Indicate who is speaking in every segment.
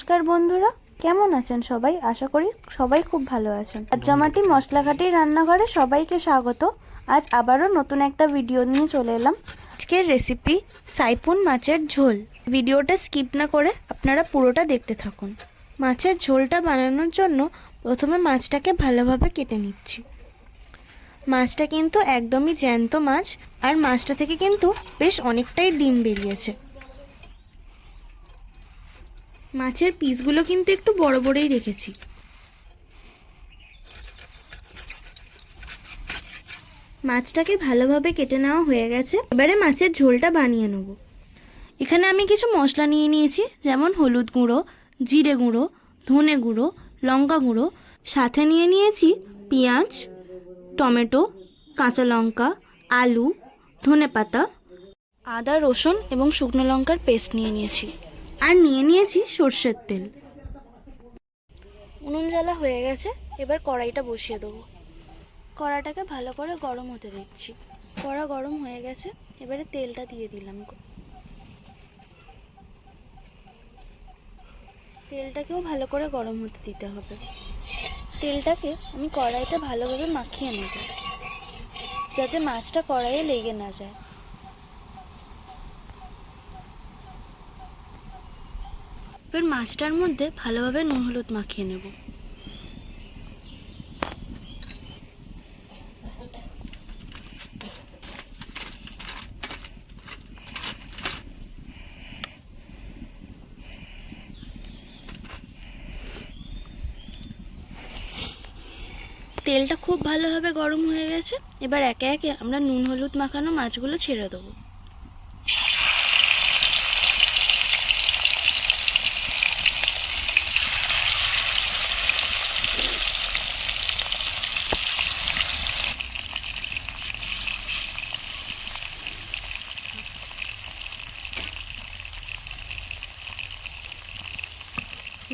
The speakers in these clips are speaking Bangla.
Speaker 1: নমস্কার বন্ধুরা, কেমন আছেন সবাই? আশা করি সবাই খুব ভালো আছেন। জমাটি মশলাঘাটি রান্নাঘরে সবাইকে স্বাগত। আজ আবারও নতুন একটা ভিডিও নিয়ে চলে এলাম। আজকের রেসিপি সাইপুন মাছের ঝোল। ভিডিওটা স্কিপ না করে আপনারা পুরোটা দেখতে থাকুন। মাছের ঝোলটা বানানোর জন্য প্রথমে মাছটাকে ভালোভাবে কেটে নিচ্ছি। মাছটা কিন্তু একদমই জ্যান্ত মাছ, আর মাছটা থেকে কিন্তু বেশ অনেকটাই ডিম বেরিয়েছে। মাছের পিসগুলো কিন্তু একটু বড় বড়ই রেখেছি। মাছটাকে ভালোভাবে কেটে নেওয়া হয়ে গেছে। এবারে মাছের ঝোলটা বানিয়ে নেব। এখানে আমি কিছু মশলা নিয়ে নিয়েছি, যেমন হলুদ গুঁড়ো, জিরে গুঁড়ো, ধনে গুঁড়ো, লঙ্কা গুঁড়ো। সাথে নিয়ে নিয়েছি পেঁয়াজ, টমেটো, কাঁচা লঙ্কা, আলু, ধনেপাতা, আদা, রসুন এবং শুকনো লঙ্কার পেস্ট নিয়ে নিয়েছি। আর নিয়ে নিয়েছি সর্ষের তেল। উনুন জ্বালা হয়ে গেছে, এবার কড়াইটা বসিয়ে দেবো। কড়াটাকে ভালো করে গরম হতে দিচ্ছি। কড়া গরম হয়ে গেছে, এবারে তেলটা দিয়ে দিলাম। তেলটাকেও ভালো করে গরম হতে দিতে হবে। তেলটাকে আমি কড়াইতে ভালোভাবে মাখিয়ে নেব, যাতে মাছটা কড়াইয়ে লেগে না যায়। এবার মাছটার মধ্যে ভালোভাবে নুন হলুদ মাখিয়ে নেব। তেলটা খুব ভালোভাবে গরম হয়ে গেছে, এবার একে একে আমরা নুন হলুদ মাখানো মাছগুলো ছেড়ে দেবো।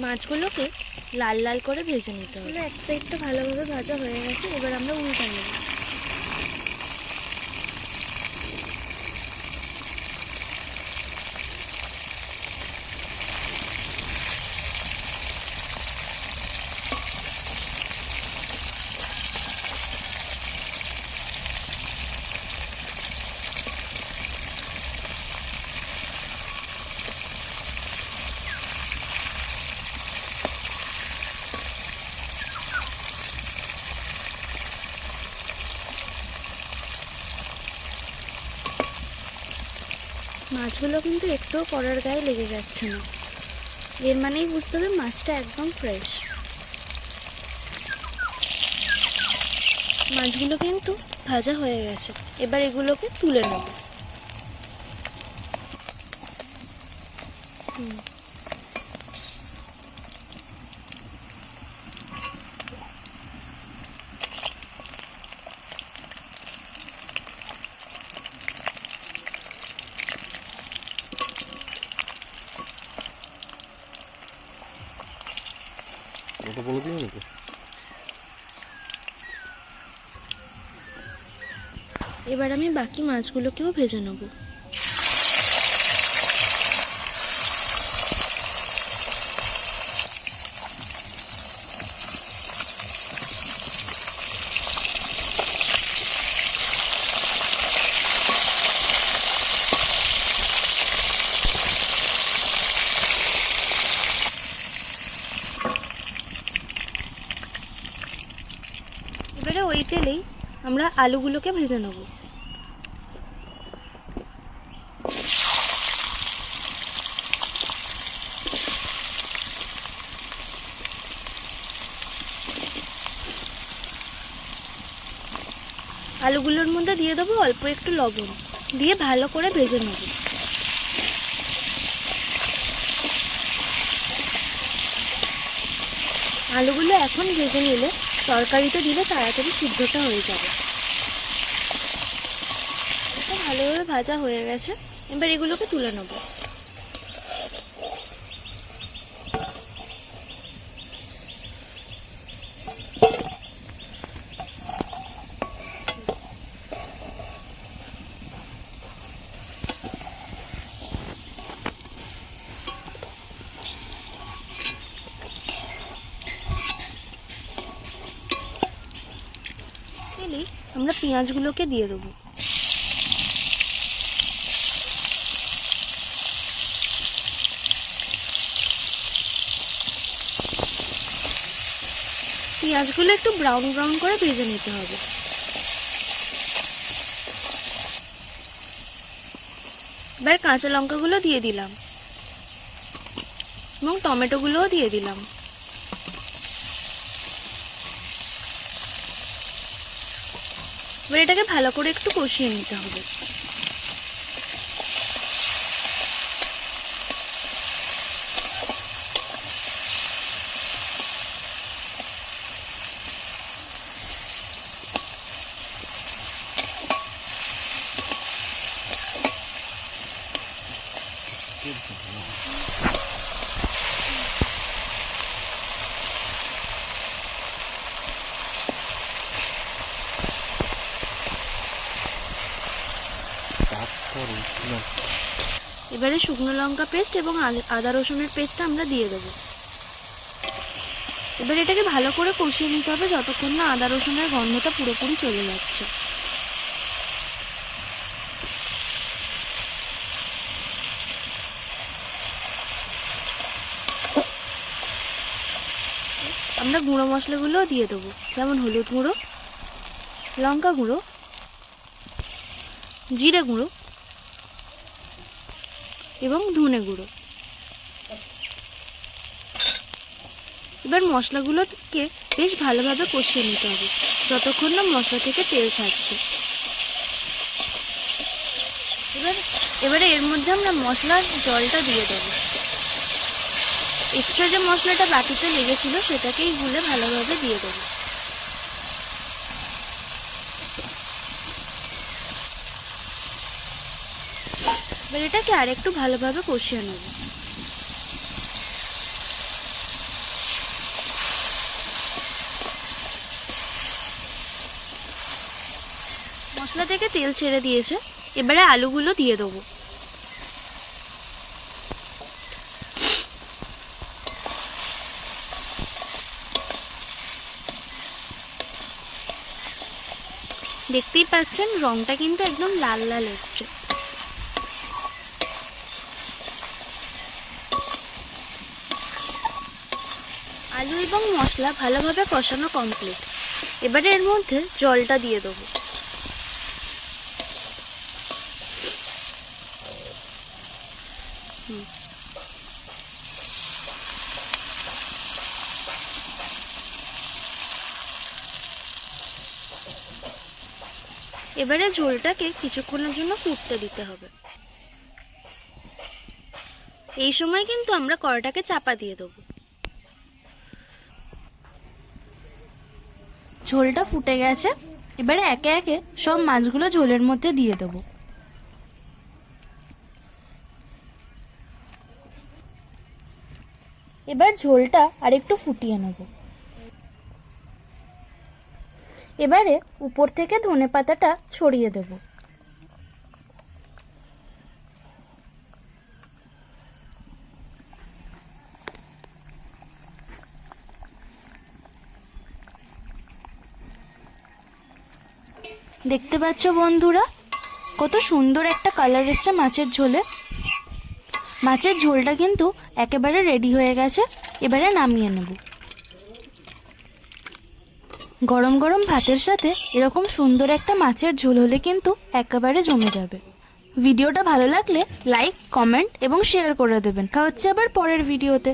Speaker 1: মাছগুলোকে লাল লাল করে ভেজে নিতে হবে। এক সাইডটা ভালোভাবে ভাজা হয়ে গেছে, এবার আমরা উল্টে নেব। মাছগুলো কিন্তু একটুও কড়ার গায়ে লেগে যাচ্ছে না, এর মানেই বুঝতে হবে মাছটা একদম ফ্রেশ। মাছগুলো কিন্তু ভাজা হয়ে গেছে, এবার এগুলোকে তুলে নেব। এবার আমি বাকি মাছগুলোকেও ভেজে নেব। এবারে ওই তেলেই আমরা আলুগুলোকে ভেজে নেব। আলুগুলোর মধ্যে দিয়ে দেবো অল্প একটু লবণ, দিয়ে ভালো করে ভেজে নেব। আলুগুলো এখন ভেজে নিলে তরকারিতে দিলে তাড়াতাড়ি সিদ্ধটা হয়ে যাবে। এটা ভালোভাবে ভাজা হয়ে গেছে, এবার এগুলোকে তুলে নেব। আমরা পেঁয়াজগুলোকে দিয়ে দেবো। পেঁয়াজগুলো একটু ব্রাউন ব্রাউন করে ভেজে নিতে হবে। এবার কাঁচা লঙ্কাগুলো দিয়ে দিলাম এবং টমেটোগুলোও দিয়ে দিলাম। এবার এটাকে ভালো করে একটু কষিয়ে নিতে হবে। এবারে শুকনো লঙ্কা পেস্ট এবং আদা রসুনের পেস্টটা আমরা দিয়ে দেবো। এবার এটাকে ভালো করে কষিয়ে নিতে হবে যতক্ষণ না আদা রসুনের গন্ধটা পুরোপুরি চলে যাচ্ছে। আমরা গুঁড়ো মশলাগুলোও দিয়ে দেবো, যেমন হলুদ গুঁড়ো, লঙ্কা গুঁড়ো, জিরে গুঁড়ো এবং ধনে গুঁড়ো। এবার মশলাগুলোকে বেশ ভালোভাবে কষিয়ে নিতে হবে যতক্ষণ না মশলা থেকে তেল ছাড়ছে। এবারে এর মধ্যে আমরা মশলার জলটা দিয়ে দেবো। এক্সট্রা যে মশলাটা বাটিতে লেগেছিল সেটাকেই গুলে ভালোভাবে দিয়ে দেবো। এবার এটাকে আর একটু ভালোভাবে কষিয়ে নেব। মশলা থেকে তেল ছেড়ে দিয়েছে, এবারে আলুগুলো দিয়ে দেবো। দেখতেই পাচ্ছেন রংটা কিন্তু একদম লাল লাল এসছে। আলু এবং মশলা ভালোভাবে কষানো কমপ্লিট। এবারে এর মধ্যে জলটা দিয়ে দেবো। এবারে ঝোলটাকে কিছুক্ষণের জন্য ফুটতে দিতে হবে। এই সময় কিন্তু আমরা কড়াটাকে চাপা দিয়ে দেবো। ঝোলটা ফুটে গেছে, এবারে একে একে সব মাছগুলো ঝোলের মধ্যে দিয়ে দেবো। এবার ঝোলটা আরেকটু ফুটিয়ে নেব। এবারে উপর থেকে ধনেপাতাটা ছড়িয়ে দেব। দেখতে পাচ্ছ বন্ধুরা কত সুন্দর একটা কালার এসছে মাছের ঝোলে। মাছের ঝোলটা কিন্তু একেবারে রেডি হয়ে গেছে, এবারে নামিয়ে নেব। গরম গরম ভাতের সাথে এরকম সুন্দর একটা মাছের ঝোল হলে কিন্তু একেবারে জমে যাবে। ভিডিওটা ভালো লাগলে লাইক, কমেন্ট এবং শেয়ার করে দেবেন। দেখা হচ্ছে আবার পরের ভিডিওতে।